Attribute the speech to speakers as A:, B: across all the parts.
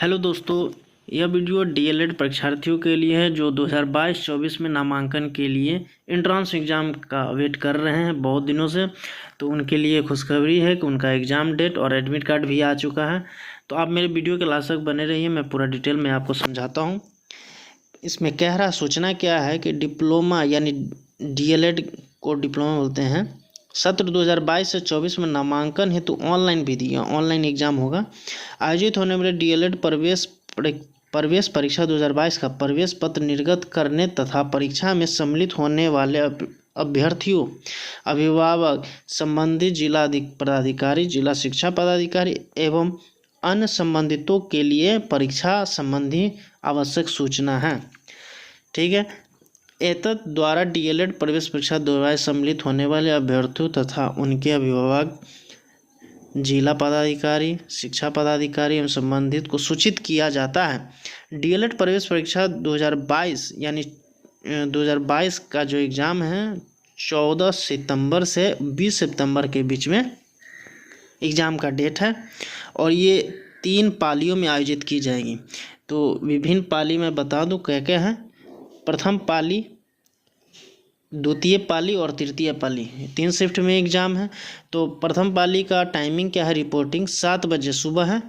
A: Hello दोस्तों, यह video DElEd परीक्षार्थियों के लिए है जो 2022-24 में नामांकन के लिए एंट्रेंस एग्ज़ाम का वेट कर रहे हैं बहुत दिनों से। तो उनके लिए खुशखबरी है कि उनका एग्ज़ाम डेट और एडमिट कार्ड भी आ चुका है। तो आप मेरे वीडियो के लास्ट तक बने रहिए, मैं पूरा डिटेल में आपको समझाता हूँ। इसमें कह रहा सूचना क्या है कि डिप्लोमा यानी डीएलएड को डिप्लोमा बोलते हैं, सत्र 2022 से 24 में नामांकन हेतु ऑनलाइन विधि ऑनलाइन एग्जाम होगा। आयोजित होने वाले डीएलएड प्रवेश परीक्षा 2022 का प्रवेश पत्र निर्गत करने तथा परीक्षा में सम्मिलित होने वाले अभ्यर्थियों, अभिभावक, संबंधित जिला पदाधिकारी, जिला शिक्षा पदाधिकारी एवं अन्य संबंधितों के लिए परीक्षा संबंधी आवश्यक सूचना है। ठीक है। एतद द्वारा डीएलएड प्रवेश परीक्षा 2022 सम्मिलित होने वाले अभ्यर्थियों तथा उनके अभिभावक, जिला पदाधिकारी, शिक्षा पदाधिकारी एवं संबंधित को सूचित किया जाता है। डीएलएड प्रवेश परीक्षा 2022 यानी 2022 का जो एग्ज़ाम है 14 सितंबर से 20 सितंबर के बीच में एग्ज़ाम का डेट है और ये 3 पालियों में आयोजित की जाएगी। तो विभिन्न पाली में बता दूं क्या क्या है। प्रथम पाली, द्वितीय पाली और तृतीय पाली, 3 शिफ्ट में एग्ज़ाम है। तो प्रथम पाली का टाइमिंग क्या है, रिपोर्टिंग 7 बजे सुबह है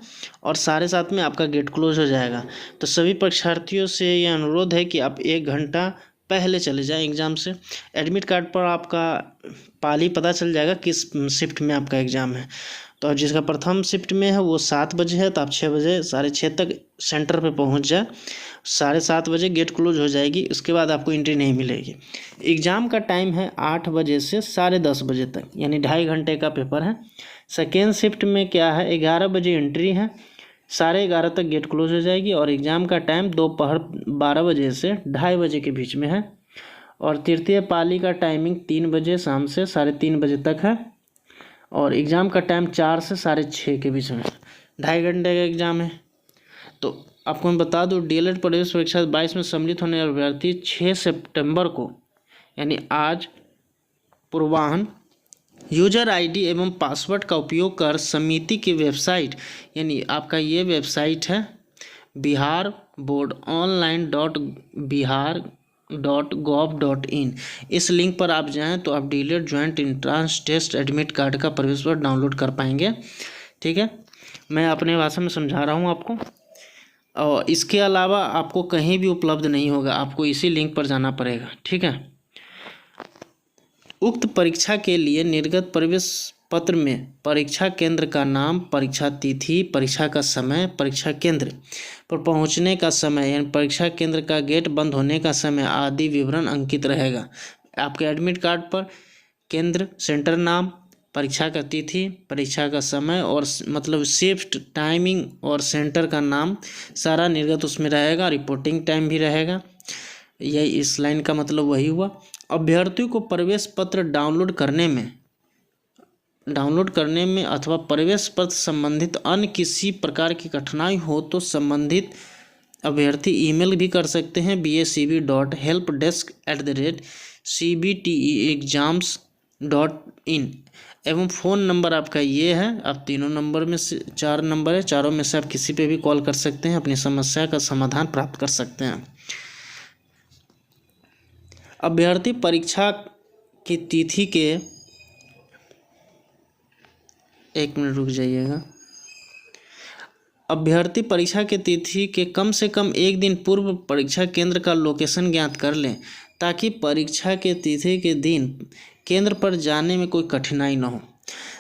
A: और 7:30 में आपका गेट क्लोज हो जाएगा। तो सभी परीक्षार्थियों से ये अनुरोध है कि आप 1 घंटा पहले चले जाएं एग्ज़ाम से। एडमिट कार्ड पर आपका पाली पता चल जाएगा किस शिफ्ट में आपका एग्ज़ाम है। तो जिसका प्रथम शिफ्ट में है वो 7 बजे है, तो आप 6 बजे 6:30 तक सेंटर पे पहुंच जाए। 7:30 बजे गेट क्लोज हो जाएगी, उसके बाद आपको एंट्री नहीं मिलेगी। एग्ज़ाम का टाइम है 8 बजे से 10:30 बजे तक, यानी 2.5 घंटे का पेपर है। सेकेंड शिफ्ट में क्या है, 11 बजे एंट्री है, 11:30 तक गेट क्लोज हो जाएगी और एग्ज़ाम का टाइम दोपहर 12 बजे से 2:30 बजे के बीच में है। और तृतीय पाली का टाइमिंग 3 बजे शाम से 3:30 बजे तक है और एग्ज़ाम का टाइम 4 से 6:30 के बीच में, 2.5 घंटे का एग्ज़ाम है। तो आपको मैं बता दूं, डीएलएड प्रवेश परीक्षा 22 में सम्मिलित होने वाले अभ्यर्थी 6 सितंबर को यानी आज पूर्वाह्न यूजर आईडी एवं पासवर्ड का उपयोग कर समिति की वेबसाइट, यानी आपका ये वेबसाइट है biharboardonline.bihar.gov.in, इस लिंक पर आप जाएं तो आप DElEd joint entrance test admit card का प्रवेश पत्र डाउनलोड कर पाएंगे। ठीक है, मैं अपने भाषा में समझा रहा हूं आपको। और इसके अलावा आपको कहीं भी उपलब्ध नहीं होगा, आपको इसी लिंक पर जाना पड़ेगा। ठीक है। उक्त परीक्षा के लिए निर्गत प्रवेश पत्र में परीक्षा केंद्र का नाम, परीक्षा तिथि, परीक्षा का समय, परीक्षा केंद्र पर पहुंचने का समय यानी परीक्षा केंद्र का गेट बंद होने का समय आदि विवरण अंकित रहेगा। आपके एडमिट कार्ड पर केंद्र, सेंटर नाम, परीक्षा का तिथि, परीक्षा का समय और मतलब शिफ्ट टाइमिंग और सेंटर का नाम सारा निर्गत उसमें रहेगा। रिपोर्टिंग टाइम भी रहेगा। यही इस लाइन का मतलब वही हुआ। अभ्यर्थियों को प्रवेश पत्र डाउनलोड करने में अथवा प्रवेश पत्र संबंधित अन्य किसी प्रकार की कठिनाई हो तो संबंधित अभ्यर्थी ईमेल भी कर सकते हैं bacb.helpdesk@cbteexams.in एवं फ़ोन नंबर आपका ये है। आप तीनों नंबर में से 4 नंबर है, चारों में से आप किसी पे भी कॉल कर सकते हैं, अपनी समस्या का समाधान प्राप्त कर सकते हैं। अभ्यर्थी परीक्षा की तिथि के 1 मिनट रुक जाइएगा। अभ्यर्थी परीक्षा के तिथि के कम से कम 1 दिन पूर्व परीक्षा केंद्र का लोकेशन ज्ञात कर लें ताकि परीक्षा के तिथि के दिन केंद्र पर जाने में कोई कठिनाई न हो।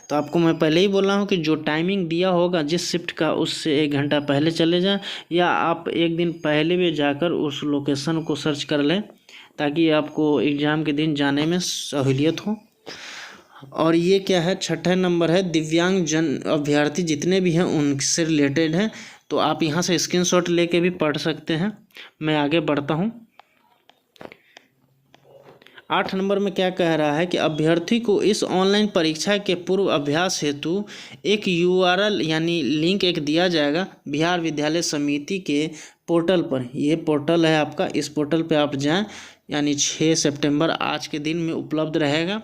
A: तो आपको मैं पहले ही बोला हूँ कि जो टाइमिंग दिया होगा जिस शिफ्ट का, उससे 1 घंटा पहले चले जाएं या आप 1 दिन पहले भी जाकर उस लोकेशन को सर्च कर लें ताकि आपको एग्ज़ाम के दिन जाने में सहूलियत हो। और ये क्या है, 6ठा नंबर है, दिव्यांग जन अभ्यर्थी जितने भी हैं उनसे रिलेटेड है। तो आप यहाँ से स्क्रीनशॉट लेके भी पढ़ सकते हैं। मैं आगे बढ़ता हूँ। 8 नंबर में क्या कह रहा है कि अभ्यर्थी को इस ऑनलाइन परीक्षा के पूर्व अभ्यास हेतु एक यूआरएल यानी लिंक एक दिया जाएगा बिहार विद्यालय समिति के पोर्टल पर। ये पोर्टल है आपका, इस पोर्टल पे आप जाएं, यानी 6 सितंबर आज के दिन में उपलब्ध रहेगा,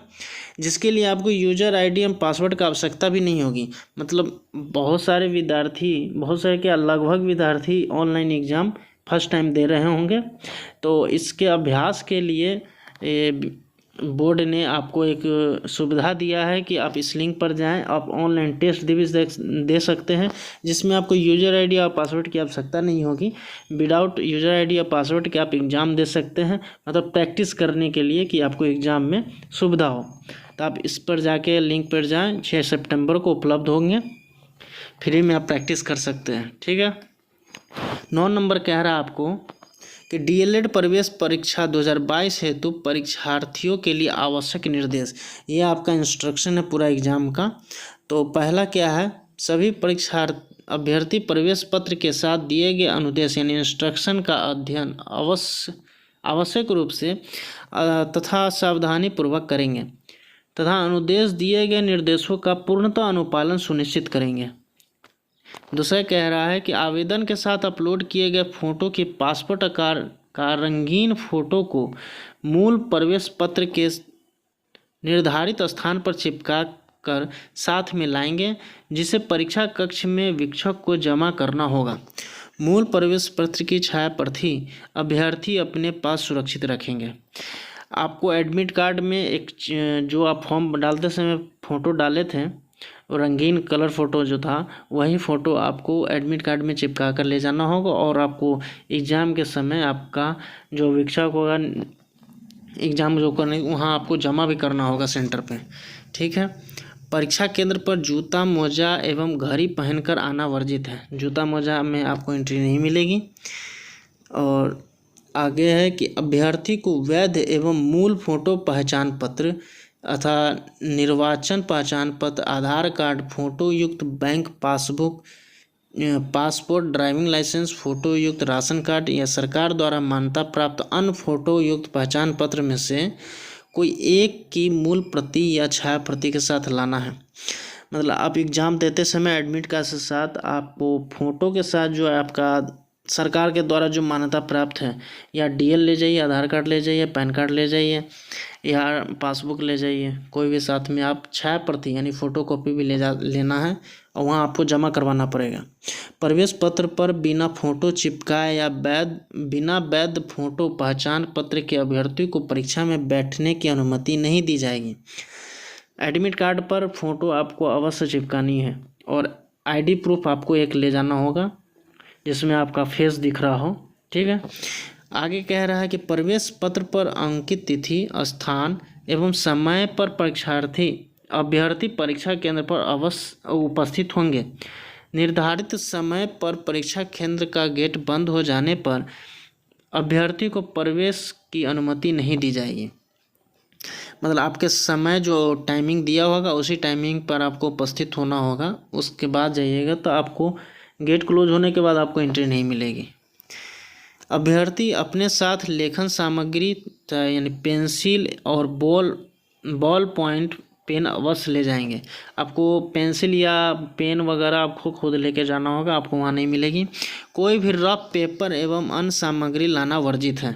A: जिसके लिए आपको यूजर आईडी एवं पासवर्ड का आवश्यकता भी नहीं होगी। मतलब बहुत सारे क्या लगभग विद्यार्थी ऑनलाइन एग्ज़ाम फर्स्ट टाइम दे रहे होंगे, तो इसके अभ्यास के लिए बोर्ड ने आपको एक सुविधा दिया है कि आप इस लिंक पर जाएं, आप ऑनलाइन टेस्ट दे सकते हैं, जिसमें आपको यूजर आईडी और पासवर्ड की आवश्यकता नहीं होगी। विदाउट यूजर आईडी या पासवर्ड के आप एग्ज़ाम दे सकते हैं, मतलब प्रैक्टिस करने के लिए कि आपको एग्ज़ाम में सुविधा हो। तो आप इस पर जाके लिंक पर जाएं, 6 सितंबर को उपलब्ध होंगे, फ्री में आप प्रैक्टिस कर सकते हैं। ठीक है। 9 नंबर कह रहा है आपको कि डीएलएड प्रवेश परीक्षा 2022 हेतु परीक्षार्थियों के लिए आवश्यक निर्देश। ये आपका इंस्ट्रक्शन है पूरा एग्जाम का। तो पहला क्या है, सभी अभ्यर्थी प्रवेश पत्र के साथ दिए गए अनुदेश यानी इंस्ट्रक्शन का अध्ययन आवश्यक रूप से तथा सावधानी पूर्वक करेंगे तथा अनुदेश दिए गए निर्देशों का पूर्णतः अनुपालन सुनिश्चित करेंगे। दूसरा कह रहा है कि आवेदन के साथ अपलोड किए गए फोटो की पासपोर्ट आकार का रंगीन फोटो को मूल प्रवेश पत्र के निर्धारित स्थान पर चिपका कर साथ में लाएंगे, जिसे परीक्षा कक्ष में वीक्षक को जमा करना होगा। मूल प्रवेश पत्र की छाया प्रति अभ्यर्थी अपने पास सुरक्षित रखेंगे। आपको एडमिट कार्ड में एक जो आप फॉर्म डालते समय फ़ोटो डाले थे, रंगीन कलर फ़ोटो जो था, वही फ़ोटो आपको एडमिट कार्ड में चिपका कर ले जाना होगा और आपको एग्ज़ाम के समय आपका जो वीक्षक होगा एग्ज़ाम जो करने वहाँ आपको जमा भी करना होगा सेंटर पे। ठीक है। परीक्षा केंद्र पर जूता मोजा एवं घड़ी पहनकर आना वर्जित है। जूता मोजा में आपको एंट्री नहीं मिलेगी। और आगे है कि अभ्यर्थी को वैध एवं मूल फोटो पहचान पत्र अथा निर्वाचन पहचान पत्र, आधार कार्ड, फोटो युक्त bank passbook, passport, driving licence, photo युक्त राशन कार्ड या सरकार द्वारा मान्यता प्राप्त अन्य फोटो युक्त पहचान पत्र में से कोई एक की मूल प्रति या छाया प्रति के साथ लाना है। मतलब आप एग्ज़ाम देते समय एडमिट कार्ड के साथ आपको फ़ोटो के साथ जो है आपका सरकार के द्वारा जो मान्यता प्राप्त है, या डीएल ले जाइए, आधार कार्ड ले जाइए, पैन कार्ड ले जाइए या पासबुक ले जाइए, कोई भी साथ में आप छाया प्रति यानी फ़ोटो कॉपी भी लेना है और वहाँ आपको जमा करवाना पड़ेगा। प्रवेश पत्र पर बिना फ़ोटो चिपकाए या बिना वैध फ़ोटो पहचान पत्र के अभ्यर्थी को परीक्षा में बैठने की अनुमति नहीं दी जाएगी। एडमिट कार्ड पर फ़ोटो आपको अवश्य चिपकानी है और आईडी प्रूफ आपको एक ले जाना होगा जिसमें आपका फेस दिख रहा हो। ठीक है। आगे कह रहा है कि प्रवेश पत्र पर अंकित तिथि, स्थान एवं समय पर अभ्यर्थी परीक्षा केंद्र पर अवश्य उपस्थित होंगे। निर्धारित समय पर परीक्षा केंद्र का गेट बंद हो जाने पर अभ्यर्थी को प्रवेश की अनुमति नहीं दी जाएगी। मतलब आपके समय जो टाइमिंग दिया होगा उसी टाइमिंग पर आपको उपस्थित होना होगा, उसके बाद जाइएगा तो आपको गेट क्लोज होने के बाद आपको एंट्री नहीं मिलेगी। अभ्यर्थी अपने साथ लेखन सामग्री यानी पेंसिल और बॉल पॉइंट पेन अवश्य ले जाएंगे। आपको पेंसिल या पेन वगैरह आपको खुद लेके जाना होगा, आपको वहाँ नहीं मिलेगी। कोई भी रफ पेपर एवं अन्य सामग्री लाना वर्जित है।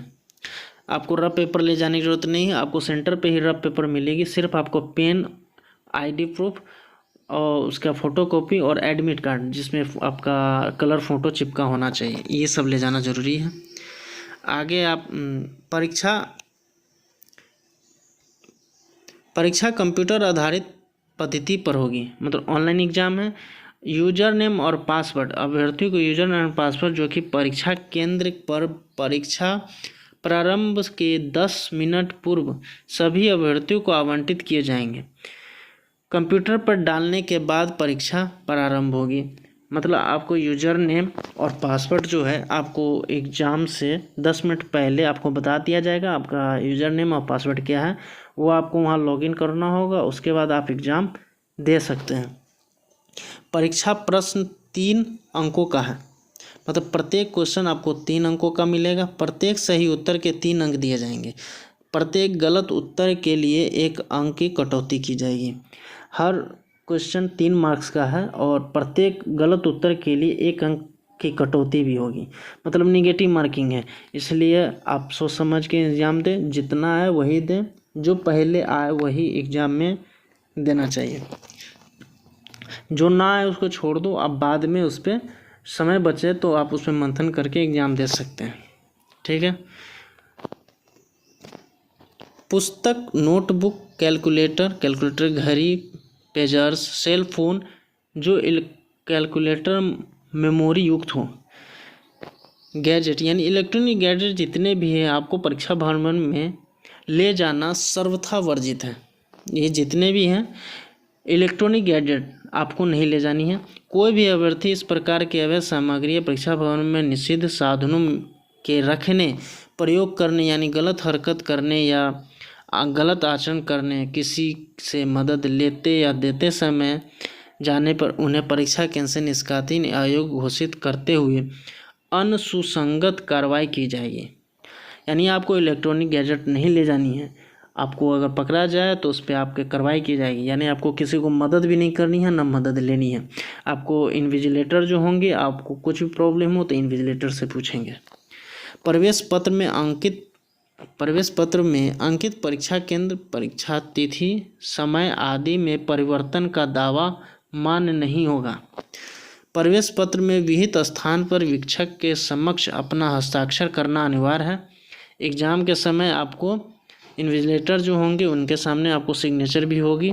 A: आपको रफ पेपर ले जाने की जरूरत नहीं है, आपको सेंटर पे ही रफ पेपर मिलेगी। सिर्फ आपको पेन, आईडी प्रूफ और उसका फ़ोटोकॉपी और एडमिट कार्ड जिसमें आपका कलर फ़ोटो चिपका होना चाहिए, ये सब ले जाना ज़रूरी है। आगे आप परीक्षा कंप्यूटर आधारित पद्धति पर होगी। मतलब ऑनलाइन एग्ज़ाम है। यूजर नेम और पासवर्ड, अभ्यर्थियों को यूजर नेम और पासवर्ड जो कि परीक्षा केंद्र पर परीक्षा प्रारंभ के 10 मिनट पूर्व सभी अभ्यर्थियों को आवंटित किए जाएंगे। कंप्यूटर पर डालने के बाद परीक्षा प्रारंभ होगी। मतलब आपको यूजर नेम और पासवर्ड जो है आपको एग्ज़ाम से 10 मिनट पहले आपको बता दिया जाएगा। आपका यूजर नेम और पासवर्ड क्या है वो आपको वहाँ लॉगिन करना होगा, उसके बाद आप एग्ज़ाम दे सकते हैं। परीक्षा प्रश्न 3 अंकों का है। मतलब प्रत्येक क्वेश्चन आपको 3 अंकों का मिलेगा। प्रत्येक सही उत्तर के 3 अंक दिए जाएंगे। प्रत्येक गलत उत्तर के लिए 1 अंक की कटौती की जाएगी। हर क्वेश्चन 3 मार्क्स का है और प्रत्येक गलत उत्तर के लिए 1 अंक की कटौती भी होगी, मतलब निगेटिव मार्किंग है। इसलिए आप सोच समझ के एग्ज़ाम दें, जितना आए वही दें, जो पहले आए वही एग्ज़ाम में देना चाहिए। जो ना आए उसको छोड़ दो, अब बाद में उस पर समय बचे तो आप उस पर मंथन करके एग्ज़ाम दे सकते हैं। ठीक है। पुस्तक, नोटबुक, कैलकुलेटर, घड़ी, पेजर्स, सेल फोन जो कैलकुलेटर मेमोरी युक्त हो, गैजेट यानी इलेक्ट्रॉनिक गैजेट जितने भी हैं आपको परीक्षा भवन में ले जाना सर्वथा वर्जित है। ये जितने भी हैं इलेक्ट्रॉनिक गैजेट आपको नहीं ले जानी है। कोई भी अभ्यर्थी इस प्रकार की अवैध सामग्री परीक्षा भवन में निषिद्ध साधनों के रखने, प्रयोग करने यानी गलत हरकत करने या गलत आचरण करने, किसी से मदद लेते या देते समय जाने पर उन्हें परीक्षा केंद्र से निष्कासित अयोग्य घोषित करते हुए अनुसुसंगत कार्रवाई की जाएगी। यानी आपको इलेक्ट्रॉनिक गैजेट नहीं ले जानी है। आपको अगर पकड़ा जाए तो उस पर आपके कार्रवाई की जाएगी। यानी आपको किसी को मदद भी नहीं करनी है, ना मदद लेनी है। आपको इन्विजिलेटर जो होंगे, आपको कुछ भी प्रॉब्लम हो तो इन्विजिलेटर से पूछेंगे। प्रवेश पत्र में अंकित परीक्षा केंद्र, परीक्षा तिथि, समय आदि में परिवर्तन का दावा मान्य नहीं होगा। प्रवेश पत्र में विहित स्थान पर वीक्षक के समक्ष अपना हस्ताक्षर करना अनिवार्य है। एग्ज़ाम के समय आपको इन्विजिलेटर जो होंगे उनके सामने आपको सिग्नेचर भी होगी।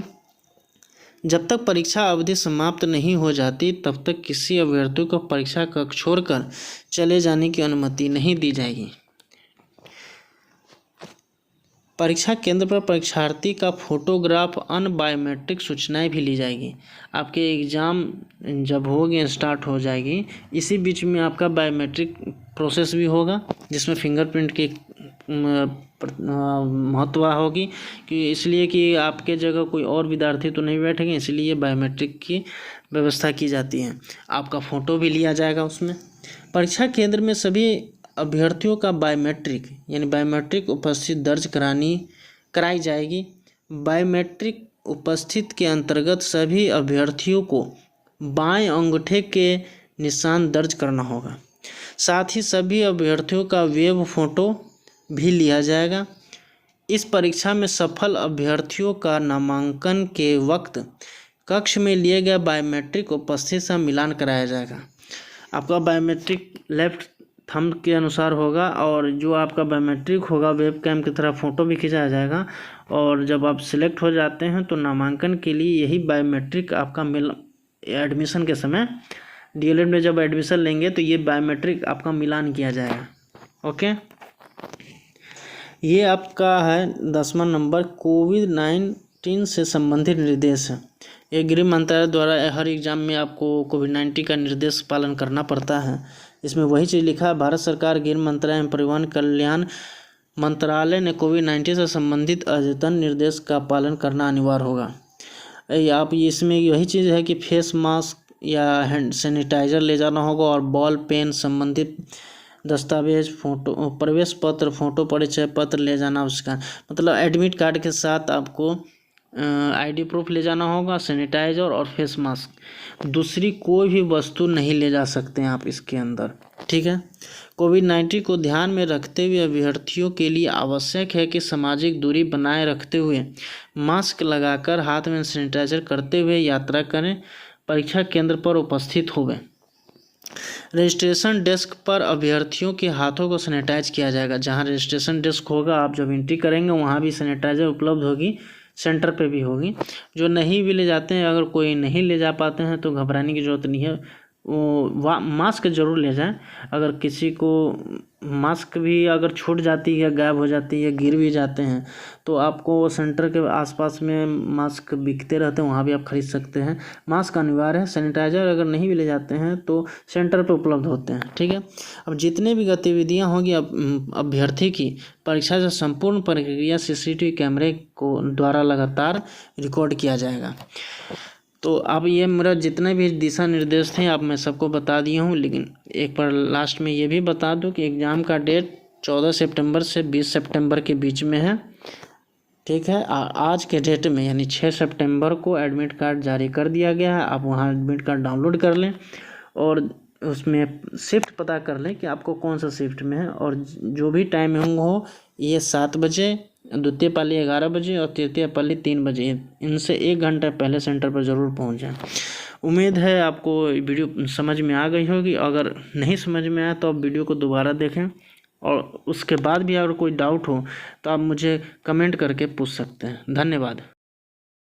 A: जब तक परीक्षा अवधि समाप्त नहीं हो जाती तब तक किसी अभ्यर्थी को परीक्षा कक्ष छोड़कर चले जाने की अनुमति नहीं दी जाएगी। परीक्षा केंद्र पर परीक्षार्थी का फोटोग्राफ, अन्य बायोमेट्रिक सूचनाएं भी ली जाएगी। आपके एग्ज़ाम जब होगी स्टार्ट हो जाएगी, इसी बीच में आपका बायोमेट्रिक प्रोसेस भी होगा जिसमें फिंगरप्रिंट की महत्व होगी कि इसलिए कि आपके जगह कोई और विद्यार्थी तो नहीं बैठेंगे, इसलिए बायोमेट्रिक की व्यवस्था की जाती है। आपका फ़ोटो भी लिया जाएगा उसमें। परीक्षा केंद्र में सभी अभ्यर्थियों का बायोमेट्रिक उपस्थित दर्ज कराई जाएगी। बायोमेट्रिक उपस्थित के अंतर्गत सभी अभ्यर्थियों को बाएं अंगूठे के निशान दर्ज करना होगा। साथ ही सभी अभ्यर्थियों का वेब फोटो भी लिया जाएगा। इस परीक्षा में सफल अभ्यर्थियों का नामांकन के वक्त कक्ष में लिए गए बायोमेट्रिक उपस्थिति से मिलान कराया जाएगा। आपका बायोमेट्रिक लेफ्ट थंब के अनुसार होगा और जो आपका बायोमेट्रिक होगा वेबकैम की तरह फ़ोटो भी खिंचाया जाएगा। और जब आप सिलेक्ट हो जाते हैं तो नामांकन के लिए यही बायोमेट्रिक आपका एडमिशन के समय डीएलएड में जब एडमिशन लेंगे तो ये बायोमेट्रिक आपका मिलान किया जाएगा। ओके, ये आपका है 10वां नंबर कोविड-19 से संबंधित निर्देश है। ये गृह मंत्रालय द्वारा हर एग्ज़ाम में आपको कोविड-19 का निर्देश पालन करना पड़ता है। इसमें वही चीज़ लिखा है, भारत सरकार गृह मंत्रालय एवं परिवहन कल्याण मंत्रालय ने कोविड-19 से संबंधित अद्यतन निर्देश का पालन करना अनिवार्य होगा। आप इसमें यही चीज़ है कि फेस मास्क या हैंड सैनिटाइज़र ले जाना होगा और बॉल पेन संबंधित दस्तावेज, फोटो, प्रवेश पत्र, फोटो परिचय पत्र ले जाना। उसका मतलब एडमिट कार्ड के साथ आपको आईडी प्रूफ ले जाना होगा, सैनिटाइज़र और फेस मास्क। दूसरी कोई भी वस्तु नहीं ले जा सकते हैं आप इसके अंदर। ठीक है। कोविड-19 को ध्यान में रखते हुए अभ्यर्थियों के लिए आवश्यक है कि सामाजिक दूरी बनाए रखते हुए मास्क लगाकर हाथ में सैनिटाइजर करते हुए यात्रा करें। परीक्षा केंद्र पर उपस्थित होवें। रजिस्ट्रेशन डेस्क पर अभ्यर्थियों के हाथों को सैनिटाइज किया जाएगा। जहां रजिस्ट्रेशन डेस्क होगा आप जब एंट्री करेंगे वहां भी सैनिटाइजर उपलब्ध होगी, सेंटर पे भी होगी। जो नहीं भी ले जाते हैं, अगर कोई नहीं ले जा पाते हैं तो घबराने की ज़रूरत नहीं है, वो मास्क ज़रूर ले जाएं। अगर किसी को मास्क भी अगर छूट जाती है, गायब हो जाती है, गिर भी जाते हैं तो आपको सेंटर के आसपास में मास्क बिकते रहते हैं, वहाँ भी आप खरीद सकते हैं। मास्क अनिवार्य है। सैनिटाइज़र अगर नहीं भी ले जाते हैं तो सेंटर पे उपलब्ध होते हैं। ठीक है। अब जितने भी गतिविधियाँ होंगी अभ्यर्थी की परीक्षा से संपूर्ण प्रक्रिया CCTV कैमरे को द्वारा लगातार रिकॉर्ड किया जाएगा। तो अब ये मेरा जितने भी दिशा निर्देश थे आप मैं सबको बता दिया हूँ, लेकिन एक बार लास्ट में ये भी बता दूँ कि एग्ज़ाम का डेट 14 सितंबर से 20 सितंबर के बीच में है। ठीक है। आज के डेट में यानी 6 सितंबर को एडमिट कार्ड जारी कर दिया गया है। आप वहाँ एडमिट कार्ड डाउनलोड कर लें और उसमें शिफ्ट पता कर लें कि आपको कौन सा शिफ्ट में है, और जो भी टाइमिंग हो, ये 7 बजे, द्वितीय पाली 11 बजे और तृतीय पाली 3 बजे, इनसे 1 घंटा पहले सेंटर पर ज़रूर पहुँच जाएँ। उम्मीद है आपको वीडियो समझ में आ गई होगी। अगर नहीं समझ में आया तो आप वीडियो को दोबारा देखें, और उसके बाद भी अगर कोई डाउट हो तो आप मुझे कमेंट करके पूछ सकते हैं। धन्यवाद।